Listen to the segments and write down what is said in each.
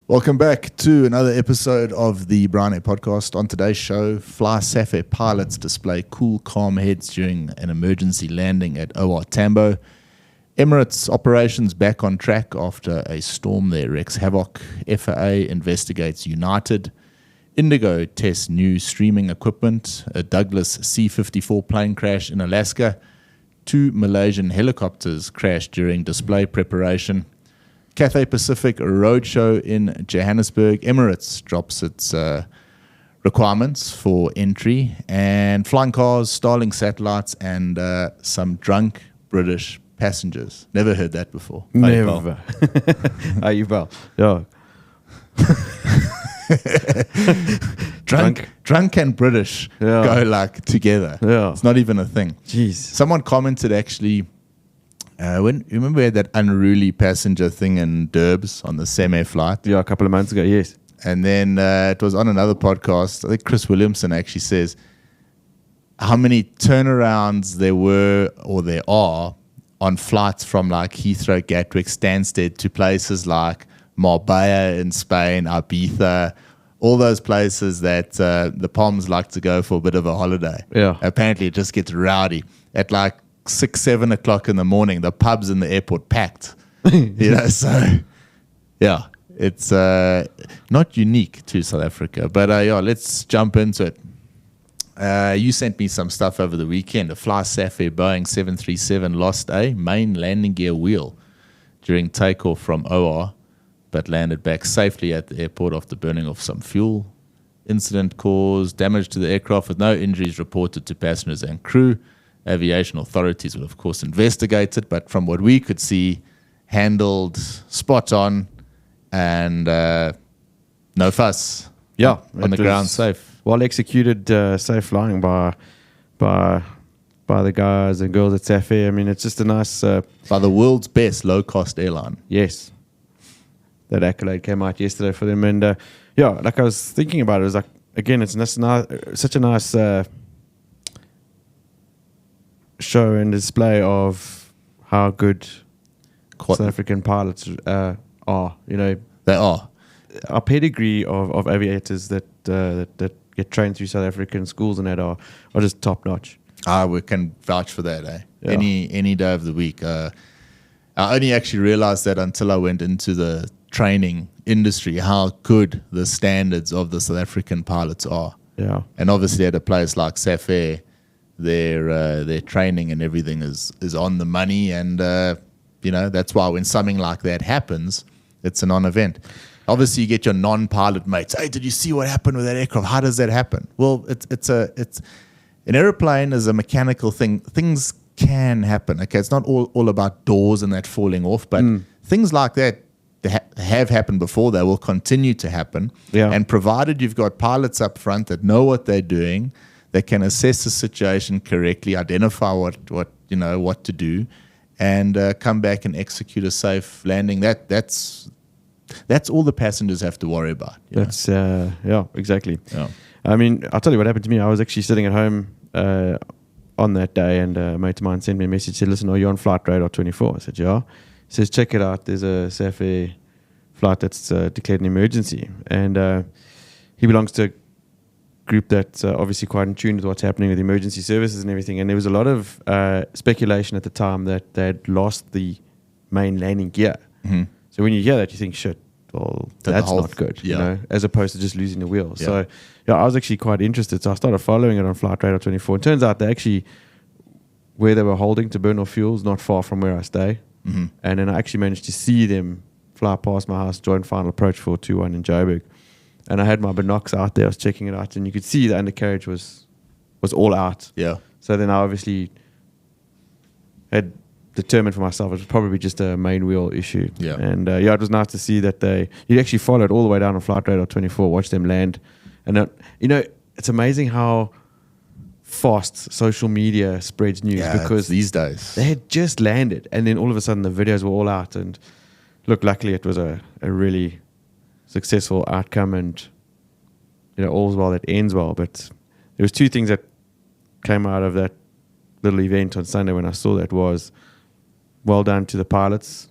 Welcome back to another episode of the Bryan podcast. On today's show, FlySafair pilots display cool, calm heads during an emergency landing at OR Tambo. Emirates operations back on track after a storm there wreaks havoc. FAA investigates United. Indigo tests new streaming equipment. A Douglas C-54 plane crash in Alaska. 2 Malaysian helicopters crashed during display preparation. Cathay Pacific Roadshow in Johannesburg. Emirates drops its requirements for entry. And flying cars, Starlink satellites, and some drunk British passengers. Never heard that before. Never. Are you well? Yeah. Drunk and British go like together. Yeah. It's not even a thing. Jeez. Someone commented actually, when you remember we had that unruly passenger thing in Durbs on the Seme flight? Yeah, a couple of months ago, yes. And then it was on another podcast. I think Chris Williamson actually says how many turnarounds there were or there are on flights from like Heathrow, Gatwick, Stansted to places like Marbella in Spain, Ibiza, all those places that the Poms like to go for a bit of a holiday. Yeah. Apparently it just gets rowdy at like 6-7 o'clock in the morning. The pubs in the airport packed. So yeah, it's not unique to South Africa. But let's jump into it. You sent me some stuff over the weekend. A FlySafair Boeing 737 lost a main landing gear wheel during takeoff from OR, but landed back safely at the airport after burning off some fuel. Incident caused damage to the aircraft with no injuries reported to passengers and crew. Aviation authorities will, of course, investigate it, but from what we could see, handled spot on and no fuss. Yeah. On the ground, safe. Well executed, safe flying by the guys and girls at Safair. I mean, it's just a nice... by the world's best low-cost airline. Yes. That accolade came out yesterday for them. And like I was thinking about it, it was like, again, it's such a nice show and display of how good South African pilots are. They are. Our pedigree of aviators that get trained through South African schools and that are just top notch. We can vouch for that, eh? Yeah. Any day of the week. I only actually realized that until I went into the training industry, how good the standards of the South African pilots are. Yeah. And obviously at a place like Safair, their training and everything is on the money, and that's why when something like that happens, it's a non-event. Obviously, you get your non-pilot mates. Hey, did you see what happened with that aircraft? How does that happen? Well, it's an airplane is a mechanical thing. Things can happen. Okay, it's not all about doors and that falling off, but things like that have happened before. They will continue to happen. Yeah. And provided you've got pilots up front that know what they're doing, they can assess the situation correctly, identify what to do, and come back and execute a safe landing. That's all the passengers have to worry about. That's exactly. Yeah. I mean, I'll tell you what happened to me. I was actually sitting at home on that day, and a mate of mine sent me a message. Said, "Listen, are you on flight radar 24?" I said, "Yeah." He says, "Check it out. There's a Safair flight that's declared an emergency," and he belongs to a group that's obviously quite in tune with what's happening with emergency services and everything. And there was a lot of speculation at the time that they'd lost the main landing gear. Mm-hmm. So when you hear that, you think, shit, well, that's not good, as opposed to just losing the wheel. Yeah. So I was actually quite interested. So I started following it on Flight Radar 24. It turns out they actually, where they were holding to burn off fuel is not far from where I stay. Mm-hmm. And then I actually managed to see them fly past my house, join final approach for 2-1 in Joburg. And I had my binocs out there, I was checking it out, and you could see the undercarriage was all out. Yeah. So then I obviously had determined for myself it was probably just a main wheel issue. Yeah. And it was nice to see that you actually followed all the way down on Flight Radar 24, watch them land. And it's amazing how fast social media spreads news, because these days they had just landed and then all of a sudden the videos were all out. And look, luckily it was a really successful outcome, and all's well that ends well. But there was two things that came out of that little event on Sunday when I saw that was, well done to the pilots,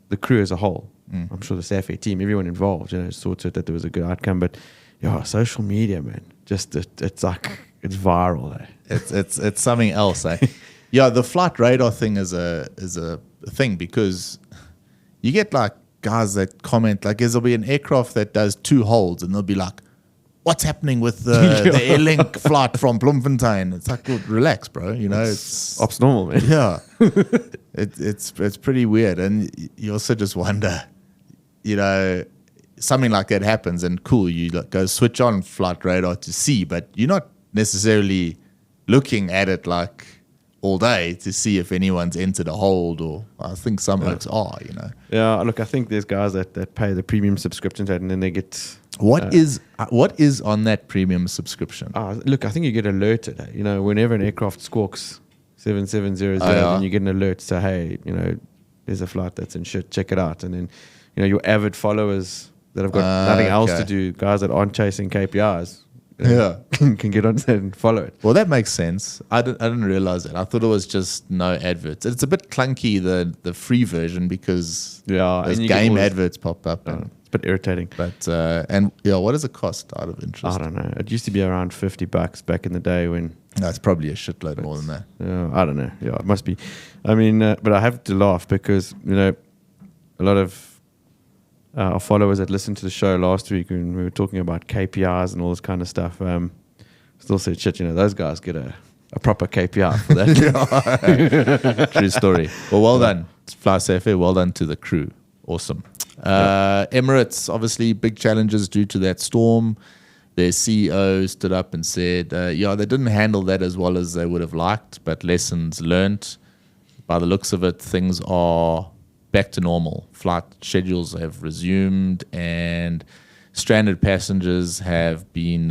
the crew as a whole. I'm sure the SAFAir team, everyone involved, saw to it that there was a good outcome. But yeah, social media, man, just it's like it's viral. It's something else. Yeah, the flight radar thing is a thing because you get like guys that comment like there'll be an aircraft that does 2 holds and they'll be like, what's happening with the Airlink flight from Bloemfontein? It's like, well, relax, bro. It's ops normal, man. Yeah, it's pretty weird, and you also just wonder, something like that happens, and cool, you go switch on flight radar to see, but you're not necessarily looking at it like all day to see if anyone's entered a hold, or I think some folks are, Yeah, look, I think there's guys that pay the premium subscription to it, and then they get. What is on that premium subscription? Look, I think you get alerted. Whenever an aircraft squawks 7700, then you get an alert. So hey, there's a flight that's in shit. Check it out. And then, your avid followers that have got nothing else to do, guys that aren't chasing KPIs, can get on there and follow it. Well, that makes sense. I didn't realize that. I thought it was just no adverts. It's a bit clunky, the free version, because those game adverts pop up. It's a bit irritating. But what does it cost out of interest? I don't know. It used to be around $50 back in the day when. No, it's probably a shitload more than that. Yeah, I don't know. Yeah, it must be. I mean, but I have to laugh because a lot of our followers that listened to the show last week when we were talking about KPIs and all this kind of stuff, still said, shit, those guys get a proper KPI for that. True story. Well done, FlySafair. Well done to the crew. Awesome. Emirates, obviously, big challenges due to that storm. Their CEO stood up and said, they didn't handle that as well as they would have liked, but lessons learnt. By the looks of it, things are back to normal. Flight schedules have resumed, and stranded passengers have been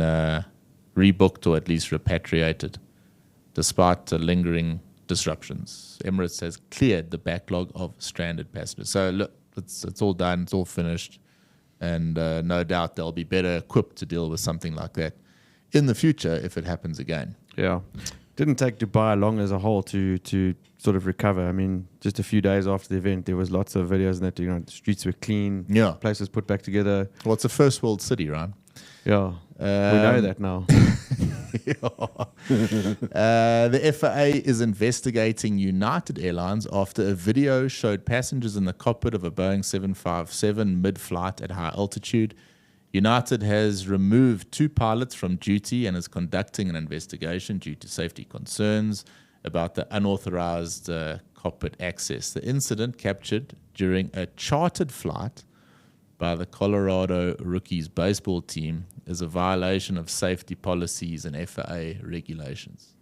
rebooked or at least repatriated, despite lingering disruptions. Emirates has cleared the backlog of stranded passengers. So look, it's all done, it's all finished, and no doubt they'll be better equipped to deal with something like that in the future if it happens again. Yeah. Didn't take Dubai long as a whole to sort of recover. I mean, just a few days after the event, there was lots of videos that the streets were clean, places put back together. Well, it's a first world city, right? Yeah, we know that now. The FAA is investigating United Airlines after a video showed passengers in the cockpit of a Boeing 757 mid-flight at high altitude. United has removed 2 pilots from duty and is conducting an investigation due to safety concerns about the unauthorized cockpit access. The incident, captured during a chartered flight by the Colorado Rockies baseball team, is a violation of safety policies and FAA regulations.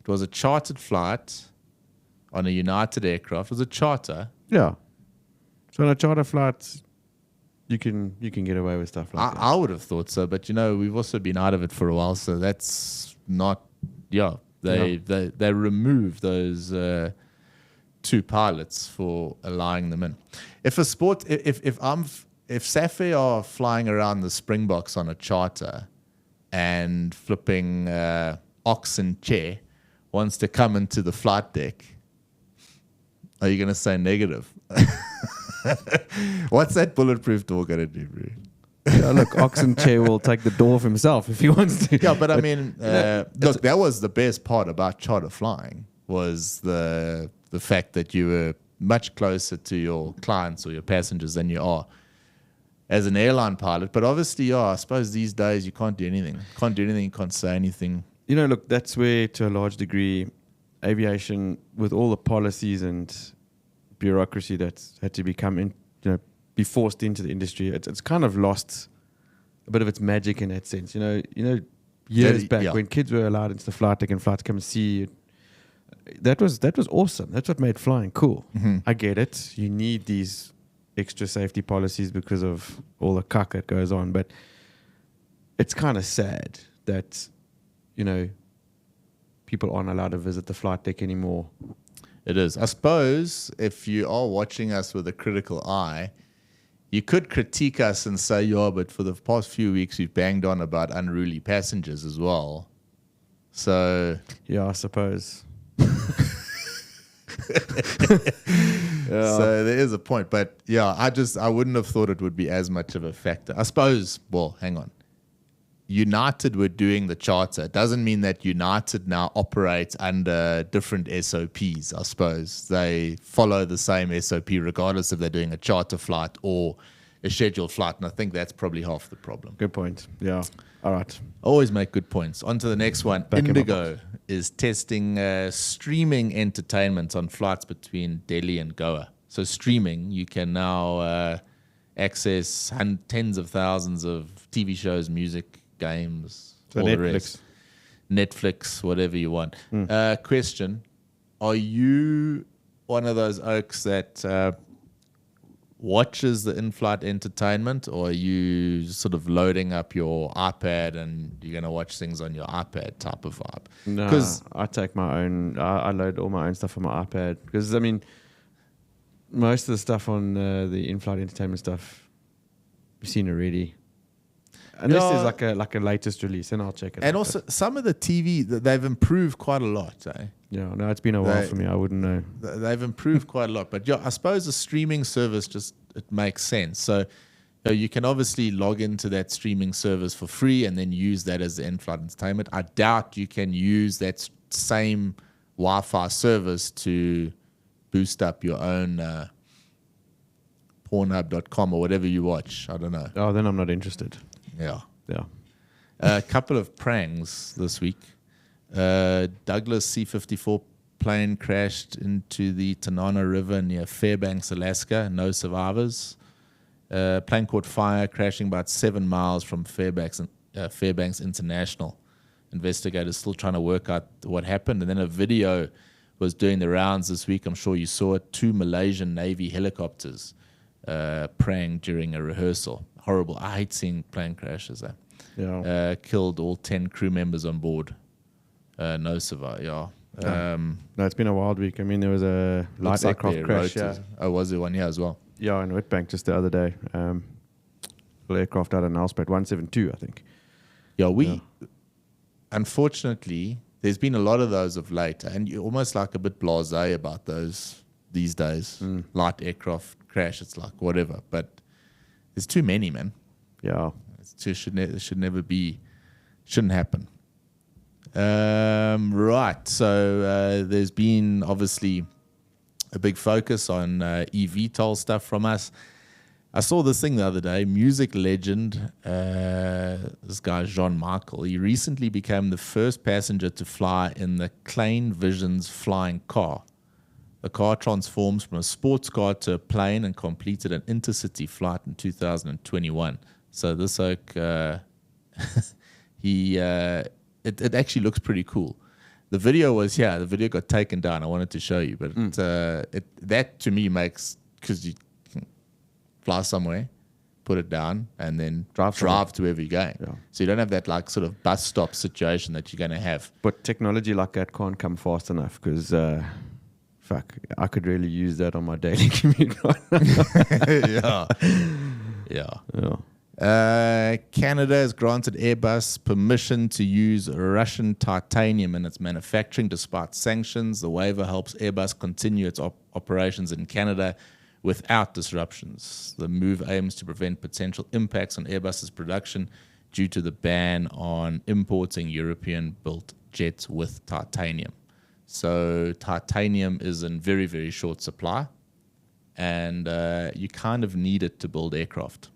It was a chartered flight on a United aircraft. It was a charter. Yeah. So on a charter flight, you can get away with stuff like that. I would have thought so, but we've also been out of it for a while, so that's not. They removed those 2 pilots for allowing them in. If Safair are flying around the Springboks on a charter and flipping oxen chair wants to come into the flight deck, are you going to say negative? What's that bulletproof door going to do, bro? Yeah, look, Oxen Chair will take the door for himself if he wants to. Yeah, but I mean, look, that was the best part about charter flying, was the fact that you were much closer to your clients or your passengers than you are as an airline pilot. But obviously, I suppose these days you can't do anything. You can't say anything. Look, that's where, to a large degree, aviation, with all the policies and bureaucracy that's had to be forced into the industry, it's kind of lost a bit of its magic in that sense. Years back when kids were allowed into the flight deck and flight to come and see you, that was awesome. That's what made flying cool. Mm-hmm. I get it. You need these extra safety policies because of all the cuck that goes on, but it's kind of sad that people aren't allowed to visit the flight deck anymore. It is. I suppose if you are watching us with a critical eye, you could critique us and say, but for the past few weeks we've banged on about unruly passengers as well. So yeah, I suppose. So there is a point. But yeah, I wouldn't have thought it would be as much of a factor. I suppose, well, hang on. United were doing the charter. It doesn't mean that United now operates under different SOPs, I suppose. They follow the same SOP regardless if they're doing a charter flight or a scheduled flight. And I think that's probably half the problem. Good point. Yeah. All right. Always make good points. On to the next one. Indigo is testing streaming entertainment on flights between Delhi and Goa. So streaming, you can now access tens of thousands of TV shows, music, games, so all Netflix. the rest. Netflix, whatever you want. Question, are you one of those oaks that watches the in-flight entertainment, or are you sort of loading up your iPad and you're going to watch things on your iPad type of vibe? No, Because I take my own. I load all my own stuff on my iPad because I mean, most of the stuff on the in-flight entertainment stuff you've seen already. Unless there's like a latest release, and I'll check it. And also, some of the TV, they've improved quite a lot. Yeah, no, it's been a while for me. I wouldn't know. They've improved quite a lot. But yeah, I suppose the streaming service it makes sense. So you can obviously log into that streaming service for free and then use that as the in-flight entertainment. I doubt you can use that same Wi-Fi service to boost up your own Pornhub.com or whatever you watch. I don't know. Oh, then I'm not interested. Yeah. Yeah. A couple of prangs this week. Douglas C-54 plane crashed into the Tanana River near Fairbanks, Alaska. No survivors. Plane caught fire, crashing about 7 miles from Fairbanks International. Investigators still trying to work out what happened. And then a video was doing the rounds this week. I'm sure you saw it. 2 Malaysian Navy helicopters praying during a rehearsal. Horrible. I hate seeing plane crashes. Yeah. Killed all 10 crew members on board. No survive. Yeah. No, it's been a wild week. I mean, there was a light aircraft crash. Yeah. Oh, was there one? Yeah, as well. Yeah, in Witbank just the other day. Little aircraft out of Nelspruit, 172, I think. Yeah, unfortunately, there's been a lot of those of late, and you're almost like a bit blasé about those these days. Light aircraft crash, it's like whatever, but there's too many, man. Yeah. It should never be, shouldn't happen. Right, so there's been obviously a big focus on eVTOL stuff from us. I saw this thing the other day. Music legend, this guy Jean-Michel, he recently became the first passenger to fly in the Klein Vision's flying car. The car transforms from a sports car to a plane and completed an intercity flight in 2021. So this oak, it actually looks pretty cool. The video the video got taken down. I wanted to show you, but that to me makes, because you can fly somewhere, put it down, and then drive to wherever you're going. Yeah. So you don't have that like sort of bus stop situation that you're going to have. But technology like that can't come fast enough because, I could really use that on my daily commute. Yeah. Canada has granted Airbus permission to use Russian titanium in its manufacturing despite sanctions. The waiver helps Airbus continue its operations in Canada without disruptions. The move aims to prevent potential impacts on Airbus's production due to the ban on importing European-built jets with titanium. So titanium is in very, very short supply, and you kind of need it to build aircraft.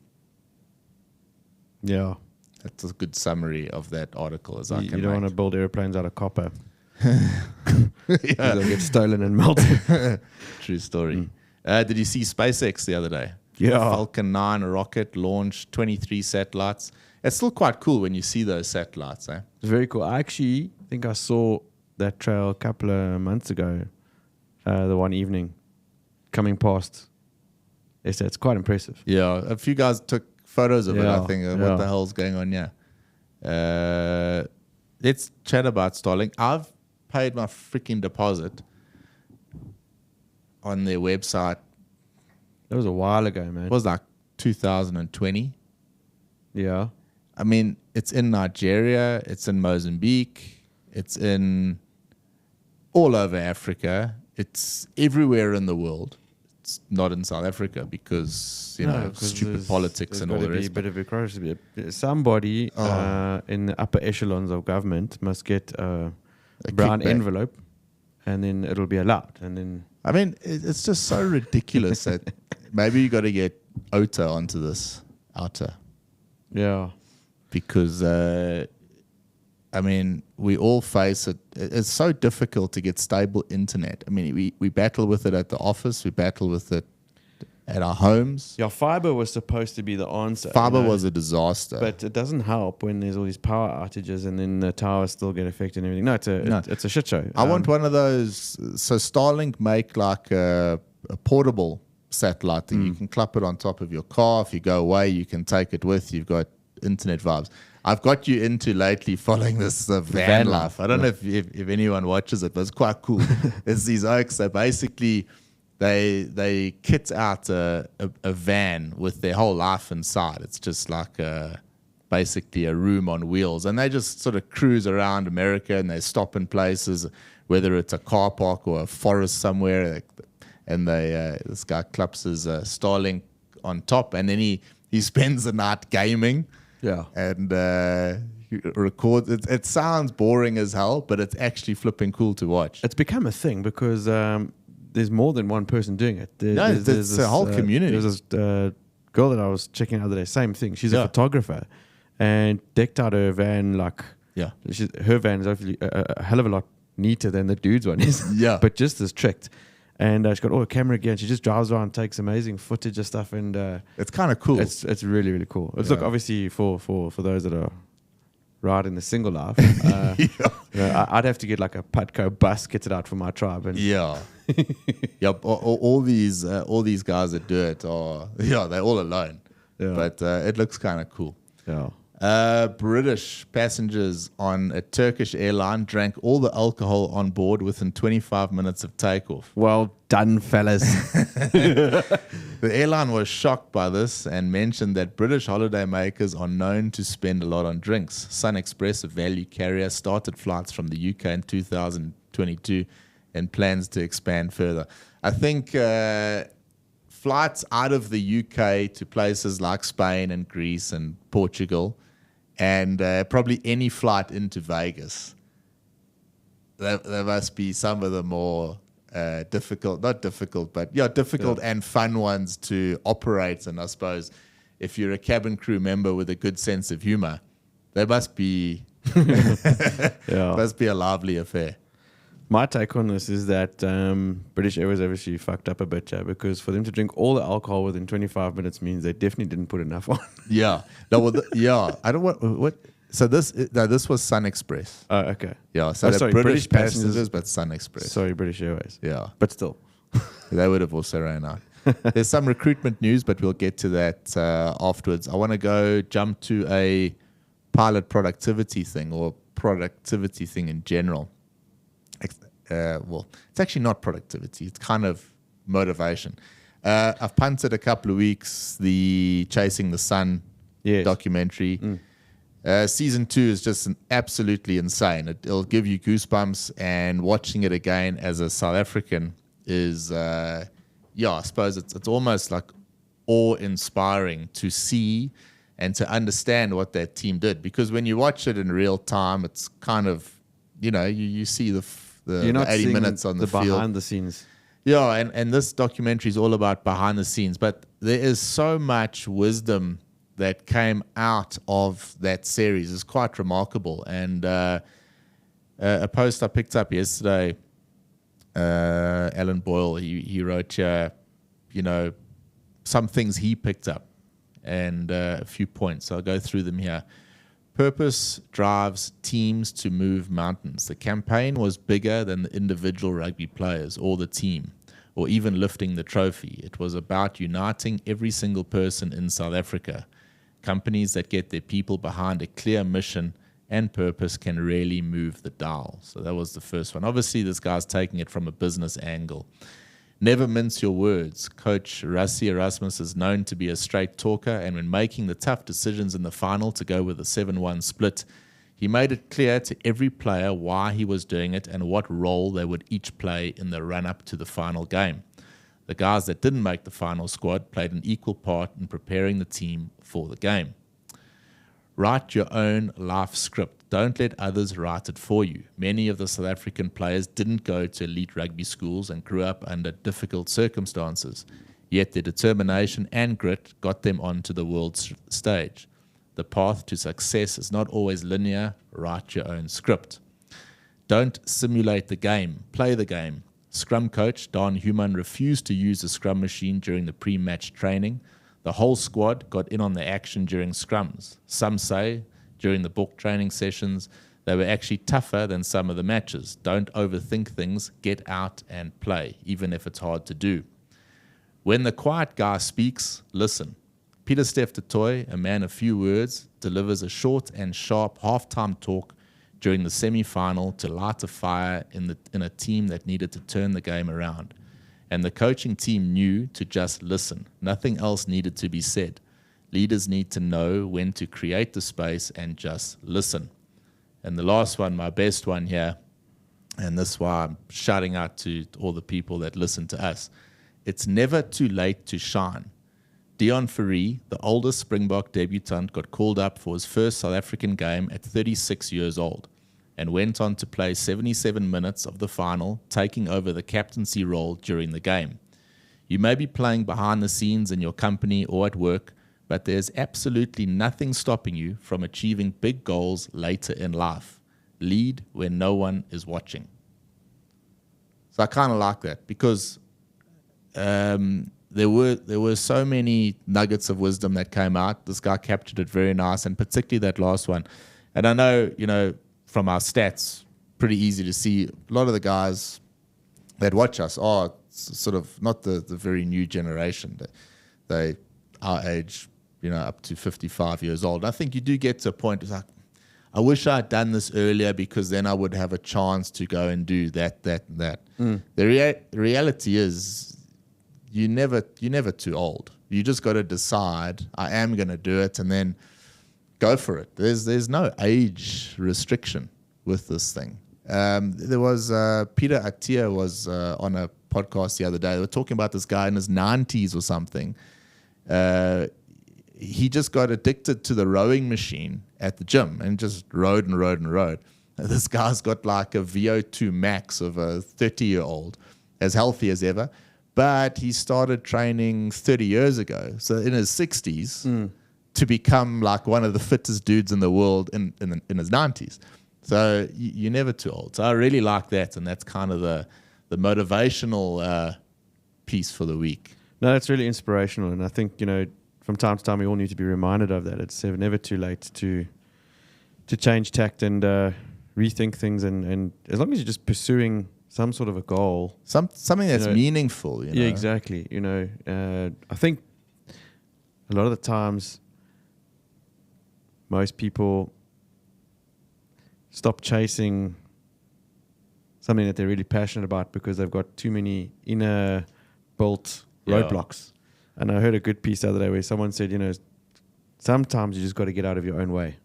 Yeah. That's a good summary of that article as I can You don't make. want to build airplanes out of copper. They'll get stolen and melted. True story. Did you see SpaceX the other day? Yeah. Falcon 9 rocket launched 23 satellites. It's still quite cool when you see those satellites. It's very cool. I actually think I saw that trail a couple of months ago, the one evening, coming past. It's quite impressive. Yeah, a few guys took photos of it, I think. Yeah. What the hell's going on here? Let's chat about Starlink. I've paid my freaking deposit on their website. That was a while ago, man. It was like 2020. Yeah. I mean, it's in Nigeria, it's in Mozambique, it's in all over Africa, it's everywhere in the world. not in South Africa because stupid politics and all the rest. There's got to be a bit of bureaucracy. Somebody in the upper echelons of government must get a brown kickback. envelope, and then it'll be allowed. And then I mean, it's just so ridiculous that maybe you got to get OTA onto this outer. Yeah. Because, I mean, we all face it. It's so difficult to get stable internet. I mean, we battle with it at the office. We battle with it at our homes. Yeah, fiber was supposed to be the answer. Fiber was a disaster. But it doesn't help when there's all these power outages and then the towers still get affected and everything. No, it's a shit show. I want one of those. So Starlink make like a portable satellite thing. You can clap it on top of your car. If you go away, you can take it with. You've got internet vibes. I've got you into lately following this van life. I don't know if anyone watches it, but it's quite cool. It's these oaks. So basically, they kit out a van with their whole life inside. It's just like basically a room on wheels, and they just sort of cruise around America, and they stop in places, whether it's a car park or a forest somewhere, and this guy claps his Starlink on top, and then he spends the night gaming. Yeah. And records. It sounds boring as hell, but it's actually flipping cool to watch. It's become a thing because there's more than one person doing it. There's a whole community. There's this girl that I was checking out the other day, same thing. She's a photographer and decked out her van like... Yeah. Her van is obviously a hell of a lot neater than the dude's one is. Yeah. But just as tricked. And she's got all her camera gear, and she just drives around, takes amazing footage of stuff, and it's kind of cool. It's really, really cool. It's look, obviously for those that are riding the single life, I'd have to get like a Putco bus kitted out for my tribe, and all these guys that do it are they're all alone, but it looks kind of cool. British passengers on a Turkish airline drank all the alcohol on board within 25 minutes of takeoff. Well done, fellas. The airline was shocked by this and mentioned that British holidaymakers are known to spend a lot on drinks. Sun Express, a value carrier, started flights from the UK in 2022 and plans to expand further. I think flights out of the UK to places like Spain and Greece and Portugal, and probably any flight into Vegas, there must be some of the more difficult and fun ones to operate. And I suppose if you're a cabin crew member with a good sense of humor, there must be must be a lively affair. My take on this is that British Airways obviously fucked up a bit, because for them to drink all the alcohol within 25 minutes means they definitely didn't put enough on. Yeah. No, well, I don't what. So this was Sun Express. Oh, okay. Yeah. So sorry, British passengers, but Sun Express. Sorry, British Airways. Yeah. But still. They would have also ran out. There's some recruitment news, but we'll get to that afterwards. I want to jump to a pilot productivity thing, or productivity thing in general. Well, it's actually not productivity. It's kind of motivation. I've punted a couple of weeks the Chasing the Sun documentary. Season 2 is just absolutely insane. It'll give you goosebumps, and watching it again as a South African is, I suppose it's almost like awe-inspiring to see and to understand what that team did. Because when you watch it in real time, it's kind of, you see the 80 minutes on the field. Behind the scenes. Yeah, and this documentary is all about behind the scenes, but there is so much wisdom that came out of that series. It's quite remarkable. And a post I picked up yesterday, Alan Boyle, he wrote, some things he picked up and a few points. I'll go through them here. Purpose drives teams to move mountains. The campaign was bigger than the individual rugby players or the team, or even lifting the trophy. It was about uniting every single person in South Africa. Companies that get their people behind a clear mission and purpose can really move the dial. So that was the first one. Obviously, this guy's taking it from a business angle. Never mince your words. Coach Rassie Erasmus is known to be a straight talker, and when making the tough decisions in the final to go with a 7-1 split, he made it clear to every player why he was doing it and what role they would each play in the run-up to the final game. The guys that didn't make the final squad played an equal part in preparing the team for the game. Write your own life script. Don't let others write it for you. Many of the South African players didn't go to elite rugby schools and grew up under difficult circumstances, yet their determination and grit got them onto the world stage. The path to success is not always linear. Write your own script. Don't simulate the game. Play the game. Scrum coach Don Human refused to use the scrum machine during the pre-match training. The whole squad got in on the action during scrums. Some say during the book training sessions they were actually tougher than some of the matches. Don't overthink things. Get out and play, even if it's hard to do. When the quiet guy speaks, listen. Peter Steph Toy, a man of few words, delivers a short and sharp halftime talk during the semi-final to light a fire in a team that needed to turn the game around. And the coaching team knew to just listen. Nothing else needed to be said. Leaders need to know when to create the space and just listen. And the last one, my best one here, and this is why I'm shouting out to all the people that listen to us. It's never too late to shine. Dion Fourie, the oldest Springbok debutant, got called up for his first South African game at 36 years old and went on to play 77 minutes of the final, taking over the captaincy role during the game. You may be playing behind the scenes in your company or at work, but there's absolutely nothing stopping you from achieving big goals later in life. Lead when no one is watching. So I kind of like that because there were so many nuggets of wisdom that came out. This guy captured it very nice, and particularly that last one. And I know, from our stats, pretty easy to see a lot of the guys that watch us are sort of not the very new generation. They our age, up to 55 years old. I think you do get to a point, it's like, I wish I had done this earlier because then I would have a chance to go and do that, and that. The reality is you're never too old. You just got to decide, I am going to do it, and then go for it. There's no age restriction with this thing. There was Peter Attia was on a podcast the other day. They were talking about this guy in his 90s or something. He just got addicted to the rowing machine at the gym and just rowed and rowed and rowed. This guy's got like a VO2 max of a 30-year-old, as healthy as ever. But he started training 30 years ago, so in his 60s, to become like one of the fittest dudes in the world in his 90s. So you're never too old. So I really like that, and that's kind of the motivational piece for the week. No, that's really inspirational, and I think, from time to time we all need to be reminded of that. It's never too late to change tact and rethink things, and as long as you're just pursuing some sort of a goal, something that's meaningful. Yeah, exactly. I think a lot of the times most people stop chasing something that they're really passionate about because they've got too many inner built roadblocks. And I heard a good piece the other day where someone said, sometimes you just got to get out of your own way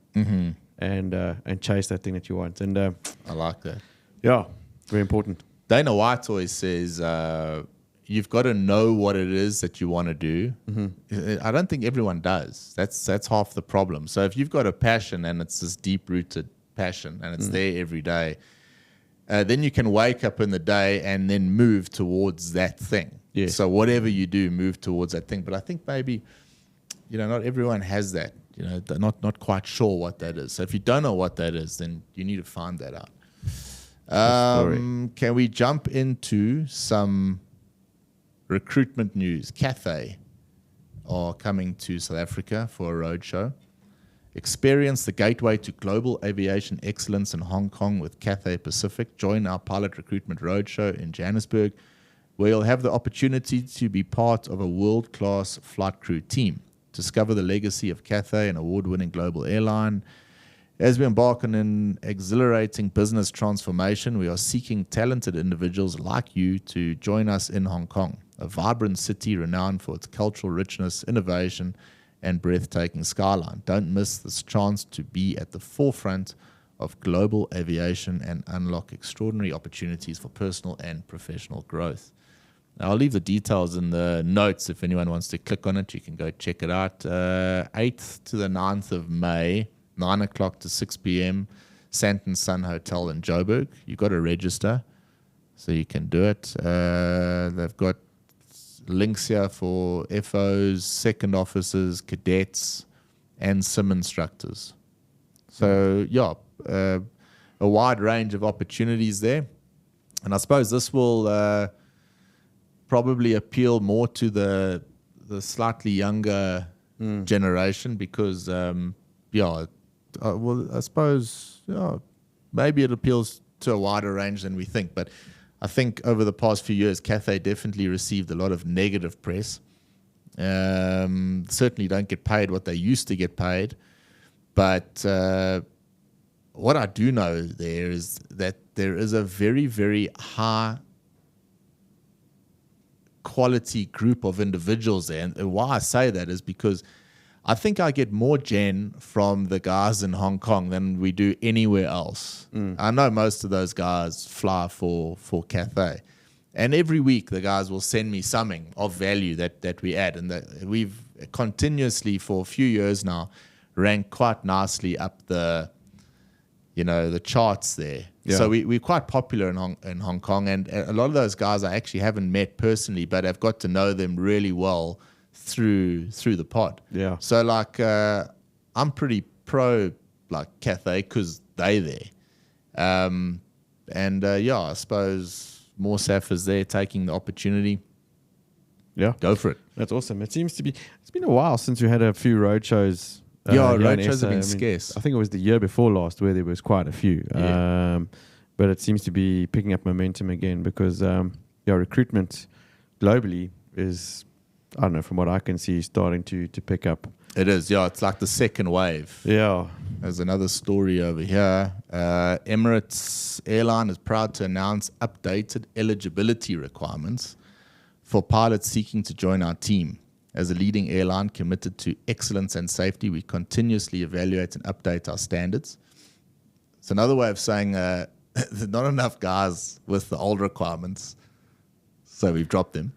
and chase that thing that you want. And I like that. Yeah, very important. Dana White always says you've got to know what it is that you want to do. I don't think everyone does. That's half the problem. So if you've got a passion and it's this deep-rooted passion and it's there every day, then you can wake up in the day and then move towards that thing. Yes. So whatever you do, move towards that thing. But I think maybe, not everyone has that. They're not quite sure what that is. So if you don't know what that is, then you need to find that out. Can we jump into some recruitment news? Cathay are coming to South Africa for a roadshow. Experience the gateway to global aviation excellence in Hong Kong with Cathay Pacific. Join our pilot recruitment roadshow in Johannesburg, where you'll have the opportunity to be part of a world-class flight crew team. Discover the legacy of Cathay, an award-winning global airline. As we embark on an exhilarating business transformation, we are seeking talented individuals like you to join us in Hong Kong, a vibrant city renowned for its cultural richness, innovation, and breathtaking skyline. Don't miss this chance to be at the forefront of global aviation and unlock extraordinary opportunities for personal and professional growth. I'll leave the details in the notes. If anyone wants to click on it, you can go check it out. 8th to the 9th of May, 9 o'clock to 6 p.m., Sandton Sun Hotel in Joburg. You've got to register, so you can do it. They've got links here for FOs, second officers, cadets, and sim instructors. So, yeah, a wide range of opportunities there. And I suppose this will probably appeal more to the slightly younger generation because, well, I suppose maybe it appeals to a wider range than we think. But I think over the past few years, Cathay definitely received a lot of negative press. Certainly don't get paid what they used to get paid. But what I do know there is that there is a very, very high quality group of individuals there. And why I say that is because I think I get more gen from the guys in Hong Kong than we do anywhere else. I know most of those guys fly for Cathay. And every week the guys will send me something of value that we add. And that we've continuously for a few years now ranked quite nicely up the charts there. Yeah. So we're quite popular in Hong Kong, and a lot of those guys I actually haven't met personally, but I've got to know them really well through the pod. Yeah. So like I'm pretty pro like Cathay because they there. I suppose more SAFers there taking the opportunity. Yeah. Go for it. That's awesome. It's been a while since we had a few road shows. Road shows have been scarce. I think it was the year before last where there was quite a few. Yeah. But it seems to be picking up momentum again because recruitment globally is, I don't know, from what I can see, starting to pick up. It is, yeah. It's like the second wave. Yeah. There's another story over here. Emirates Airline is proud to announce updated eligibility requirements for pilots seeking to join our team. As a leading airline committed to excellence and safety, we continuously evaluate and update our standards. It's another way of saying there's not enough guys with the old requirements, so we've dropped them.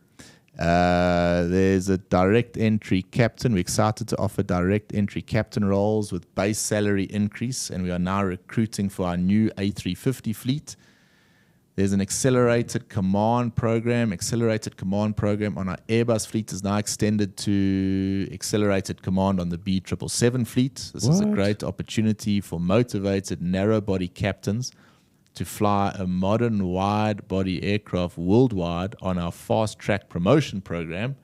There's a direct entry captain. We're excited to offer direct entry captain roles with base salary increase, and we are now recruiting for our new A350 fleet. There's an accelerated command program. Accelerated command program on our Airbus fleet is now extended to accelerated command on the B777 fleet. This is a great opportunity for motivated narrow-body captains to fly a modern wide-body aircraft worldwide on our fast-track promotion program.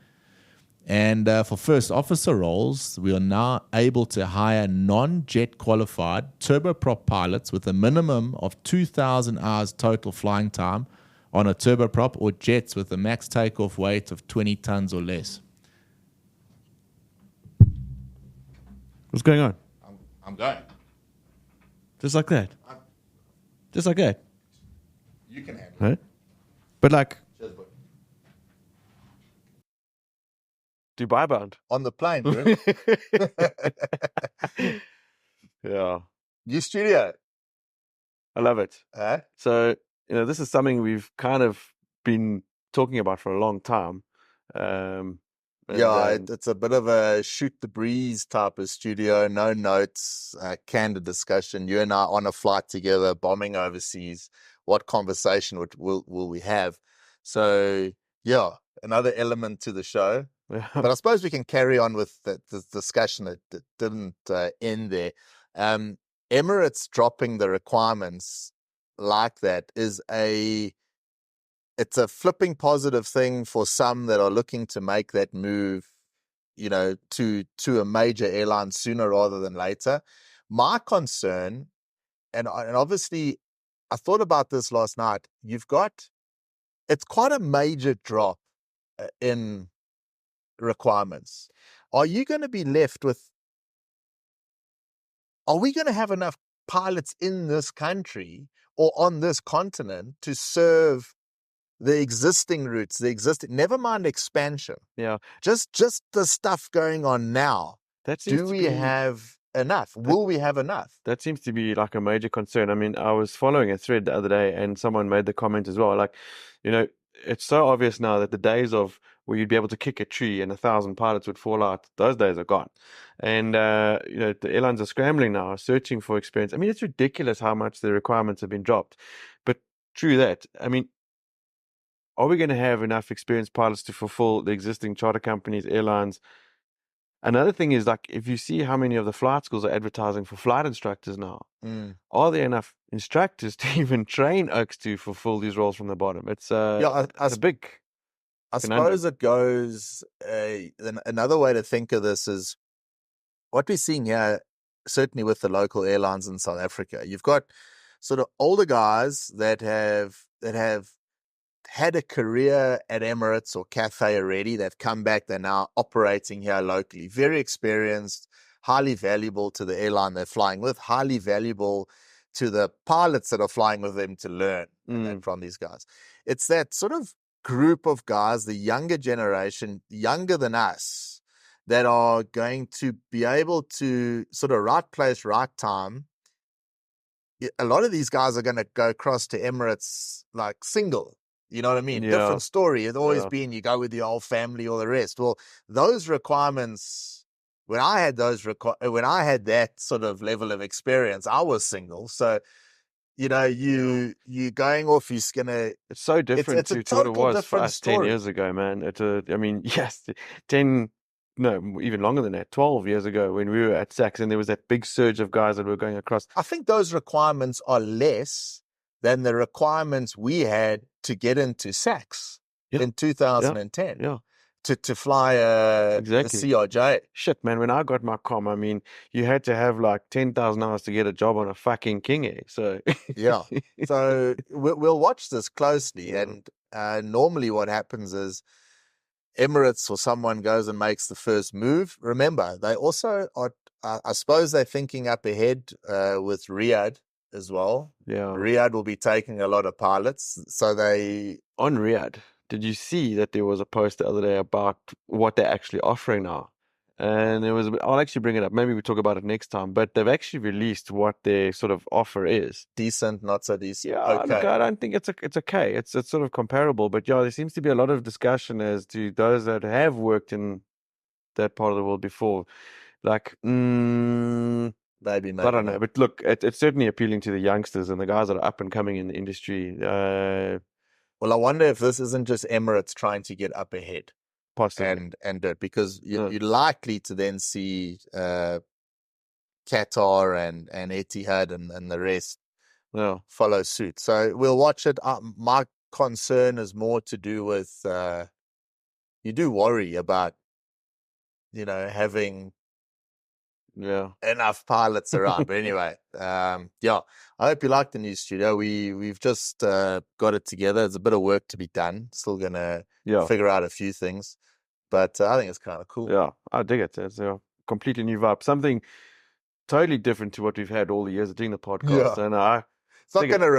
And for first officer roles, we are now able to hire non-jet qualified turboprop pilots with a minimum of 2,000 hours total flying time on a turboprop, or jets with a max takeoff weight of 20 tons or less. What's going on? I'm going. Just like that? Just like that? You can handle it. But like... Dubai bound. On the plane, bro. Yeah. New studio. I love it. So, this is something we've kind of been talking about for a long time. It's a bit of a shoot the breeze type of studio. No notes, candid discussion. You and I on a flight together, bombing overseas. What conversation will we have? So, yeah, another element to the show. Yeah. But I suppose we can carry on with the discussion that didn't end there. Emirates dropping the requirements like that is it's a flipping positive thing for some that are looking to make that move, to a major airline sooner rather than later. My concern, and obviously I thought about this last night, it's quite a major drop in requirements. Are we going to have enough pilots in this country or on this continent to serve the existing routes, never mind expansion? Yeah. Just the stuff going on now. Do we have enough? Will we have enough? That seems to be like a major concern. I mean, I was following a thread the other day and someone made the comment as well, like, it's so obvious now that the days of where you'd be able to kick a tree and 1,000 pilots would fall out, those days are gone. And the airlines are scrambling now, searching for experience. I mean, it's ridiculous how much the requirements have been dropped. But true that. I mean, are we going to have enough experienced pilots to fulfill the existing charter companies, airlines? Another thing is, like, if you see how many of the flight schools are advertising for flight instructors now, are there enough instructors to even train oaks to fulfill these roles from the bottom? It's it's a big I conundrum. suppose it goes. Another way to think of this is what we're seeing here, certainly with the local airlines in South Africa. You've got sort of older guys that have had a career at Emirates or Cathay already. They've come back. They're now operating here locally. Very experienced, highly valuable to the airline they're flying with, highly valuable to the pilots that are flying with them to learn from these guys. It's that sort of group of guys, the younger generation, younger than us, that are going to be able to sort of right place, right time. A lot of these guys are going to go across to Emirates like single. You know what I mean? Yeah. Different story. It's always been you go with your whole family or the rest. Well, those requirements, when I had that sort of level of experience, I was single. So, you know, you going off, it's so different to what it was for us story. 10 years ago, man. I mean, yes, 10, no, even longer than that, 12 years ago when we were at SACS and there was that big surge of guys that were going across. I think those requirements are less than the requirements we had to get into SACS in 2010. Yeah. To fly a CRJ. Shit, man, when I got my comm, I mean, you had to have like 10,000 hours to get a job on a fucking King Air. So yeah. So we'll watch this closely. And normally what happens is Emirates or someone goes and makes the first move. Remember, they also are, I suppose they're thinking up ahead with Riyadh as well. Yeah. Riyadh will be taking a lot of pilots. So on Riyadh, did you see that there was a post the other day about what they're actually offering now? And I'll actually bring it up. Maybe we talk about it next time. But they've actually released what their sort of offer is. Decent, not so decent. Yeah, okay. Look, I don't think it's okay. It's sort of comparable. But yeah, there seems to be a lot of discussion as to those that have worked in that part of the world before. Like, maybe. I don't know. But look, it's certainly appealing to the youngsters and the guys that are up and coming in the industry. Well, I wonder if this isn't just Emirates trying to get up ahead. Possibly. And do it, because you're likely to then see Qatar and Etihad and the rest follow suit. So we'll watch it. My concern is more to do with you do worry about, having enough pilots around. But anyway, I hope you like the new studio. We've just got it together. There's a bit of work to be done. Still gonna figure out a few things, but I think it's kind of cool. Yeah, I dig it. It's a completely new vibe. Something totally different to what we've had all the years of doing the podcast. And it's not going to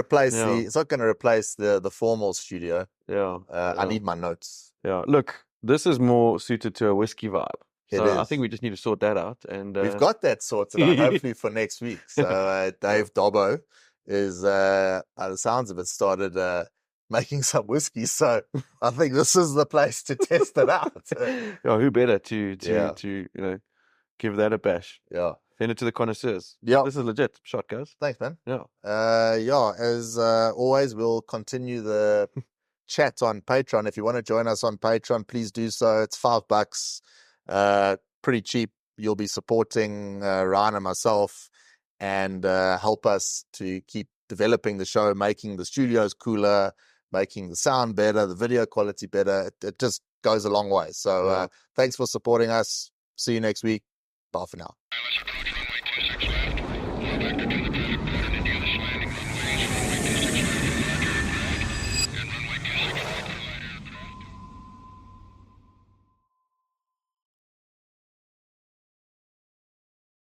replace the formal studio. I need my notes. Yeah, look, this is more suited to a whiskey vibe. So I think we just need to sort that out. And we've got that sorted out, hopefully for next week. So Dave Dobbo is, by the sounds of it, started making some whiskey. So I think this is the place to test it out. Who better to give that a bash? Yeah. Send it to the connoisseurs. Yeah. This is legit. Shot, guys. Thanks, man. Yeah. As always, we'll continue the chat on Patreon. If you want to join us on Patreon, please do so. It's $5. Pretty cheap. You'll be supporting Ryan and myself and help us to keep developing the show, making the studios cooler, making the sound better, the video quality better. It just goes a long way. So thanks for supporting us. See you next week. Bye for now.